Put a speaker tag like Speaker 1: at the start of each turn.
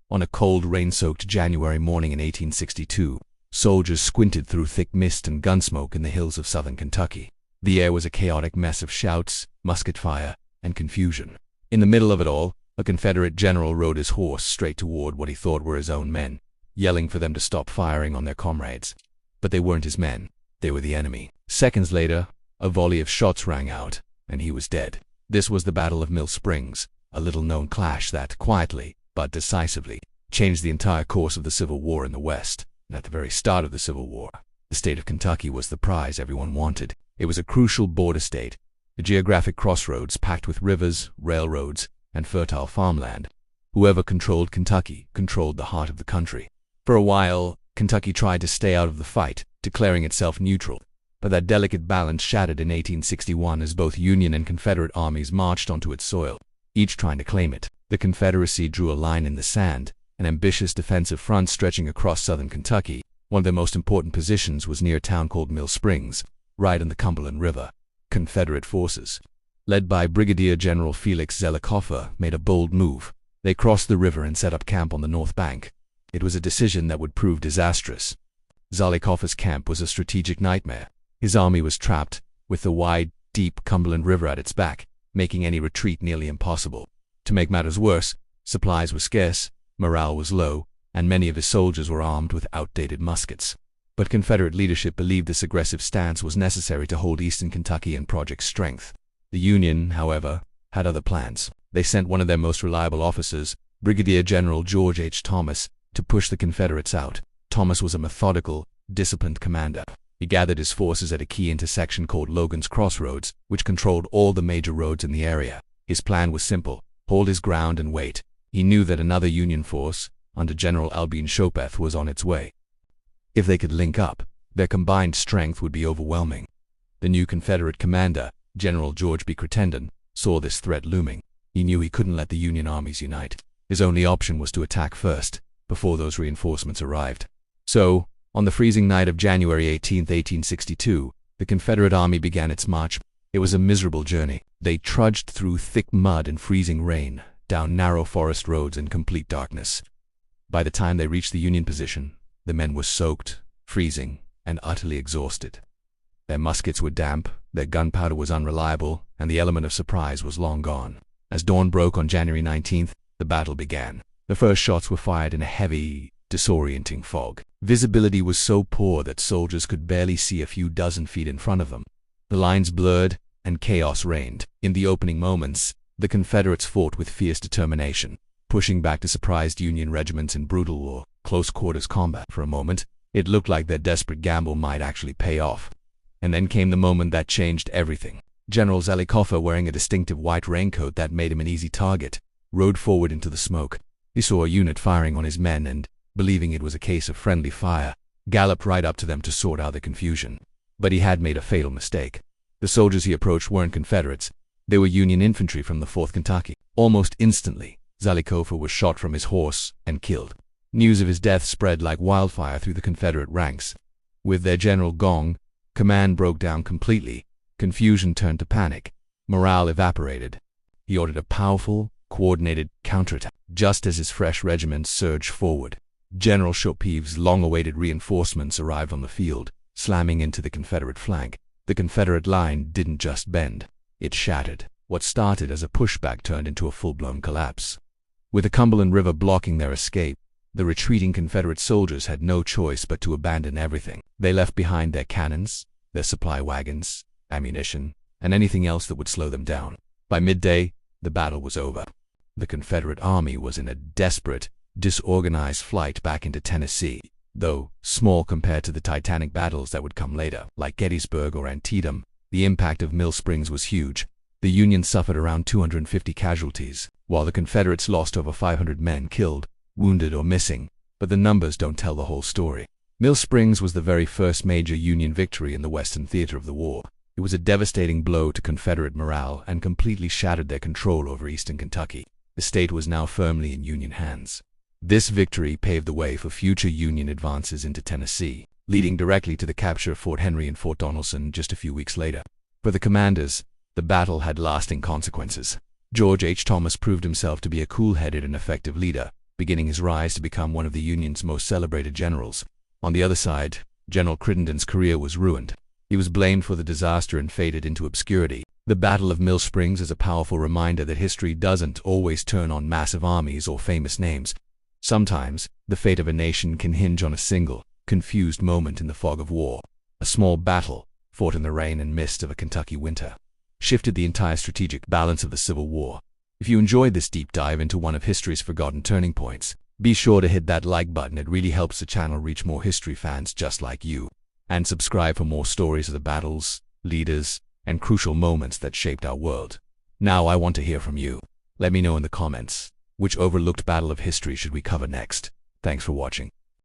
Speaker 1: On a cold, rain-soaked January morning in 1862, soldiers squinted through thick mist and gunsmoke in the hills of southern Kentucky. The air was a chaotic mess of shouts, musket fire, and confusion. In the middle of it all, a Confederate general rode his horse straight toward what he thought were his own men, yelling for them to stop firing on their comrades. But they weren't his men. They were the enemy. Seconds later, a volley of shots rang out, and he was dead. This was the Battle of Mill Springs, a little-known clash that, quietly but decisively, changed the entire course of the Civil War in the West. And at the very start of the Civil War, the state of Kentucky was the prize everyone wanted. It was a crucial border state, a geographic crossroads packed with rivers, railroads, and fertile farmland. Whoever controlled Kentucky controlled the heart of the country. For a while, Kentucky tried to stay out of the fight, declaring itself neutral. But that delicate balance shattered in 1861 as both Union and Confederate armies marched onto its soil, each trying to claim it. The Confederacy drew a line in the sand, an ambitious defensive front stretching across southern Kentucky. One of their most important positions was near a town called Mill Springs, right on the Cumberland River. Confederate forces, led by Brigadier General Felix Zollicoffer, made a bold move. They crossed the river and set up camp on the north bank. It was a decision that would prove disastrous. Zollicoffer's camp was a strategic nightmare. His army was trapped, with the wide, deep Cumberland River at its back, making any retreat nearly impossible. To make matters worse, supplies were scarce, morale was low, and many of his soldiers were armed with outdated muskets. But Confederate leadership believed this aggressive stance was necessary to hold eastern Kentucky in Project Strength. The Union, however, had other plans. They sent one of their most reliable officers, Brigadier General George H. Thomas, to push the Confederates out. Thomas was a methodical, disciplined commander. He gathered his forces at a key intersection called Logan's Crossroads, which controlled all the major roads in the area. His plan was simple: hold his ground and wait. He knew that another Union force, under General Albion Schoepf, was on its way. If they could link up, their combined strength would be overwhelming. The new Confederate commander, General George B. Crittenden, saw this threat looming. He knew he couldn't let the Union armies unite. His only option was to attack first, before those reinforcements arrived. So, on the freezing night of January 18, 1862, the Confederate army began its march. It was a miserable journey. They trudged through thick mud and freezing rain, down narrow forest roads in complete darkness. By the time they reached the Union position, the men were soaked, freezing, and utterly exhausted. Their muskets were damp, their gunpowder was unreliable, and the element of surprise was long gone. As dawn broke on January 19th, the battle began. The first shots were fired in a heavy, disorienting fog. Visibility was so poor that soldiers could barely see a few dozen feet in front of them. The lines blurred, and chaos reigned. In the opening moments, the Confederates fought with fierce determination, pushing back the surprised Union regiments in brutal or close-quarters combat. For a moment, it looked like their desperate gamble might actually pay off. And then came the moment that changed everything. General Zollicoffer, wearing a distinctive white raincoat that made him an easy target, rode forward into the smoke. He saw a unit firing on his men and, believing it was a case of friendly fire, galloped right up to them to sort out the confusion. But he had made a fatal mistake. The soldiers he approached weren't Confederates. They were Union infantry from the 4th Kentucky. Almost instantly, Zollicoffer was shot from his horse and killed. News of his death spread like wildfire through the Confederate ranks. With their general gone, command broke down completely. Confusion turned to panic. Morale evaporated. He ordered a powerful, coordinated counterattack. Just as his fresh regiments surged forward, General Schoepf's long-awaited reinforcements arrived on the field, slamming into the Confederate flank. The Confederate line didn't just bend. It shattered. What started as a pushback turned into a full-blown collapse. With the Cumberland River blocking their escape, the retreating Confederate soldiers had no choice but to abandon everything. They left behind their cannons, their supply wagons, ammunition, and anything else that would slow them down. By midday, the battle was over. The Confederate army was in a desperate, disorganized flight back into Tennessee, though small compared to the titanic battles that would come later, like Gettysburg or Antietam. The impact of Mill Springs was huge. The Union suffered around 250 casualties, while the Confederates lost over 500 men killed, wounded, or missing. But the numbers don't tell the whole story. Mill Springs was the very first major Union victory in the Western theater of the war. It was a devastating blow to Confederate morale and completely shattered their control over eastern Kentucky. The state was now firmly in Union hands. This victory paved the way for future Union advances into Tennessee, leading directly to the capture of Fort Henry and Fort Donelson just a few weeks later. For the commanders, the battle had lasting consequences. George H. Thomas proved himself to be a cool-headed and effective leader. beginning his rise to become one of the Union's most celebrated generals. On the other side, General Crittenden's career was ruined. He was blamed for the disaster and faded into obscurity. The Battle of Mill Springs is a powerful reminder that history doesn't always turn on massive armies or famous names. Sometimes, the fate of a nation can hinge on a single, confused moment in the fog of war. A small battle, fought in the rain and mist of a Kentucky winter, shifted the entire strategic balance of the Civil War. If you enjoyed this deep dive into one of history's forgotten turning points, be sure to hit that like button. It really helps the channel reach more history fans just like you. And subscribe for more stories of the battles, leaders, and crucial moments that shaped our world. Now I want to hear from you. Let me know in the comments, which overlooked battle of history should we cover next? Thanks for watching.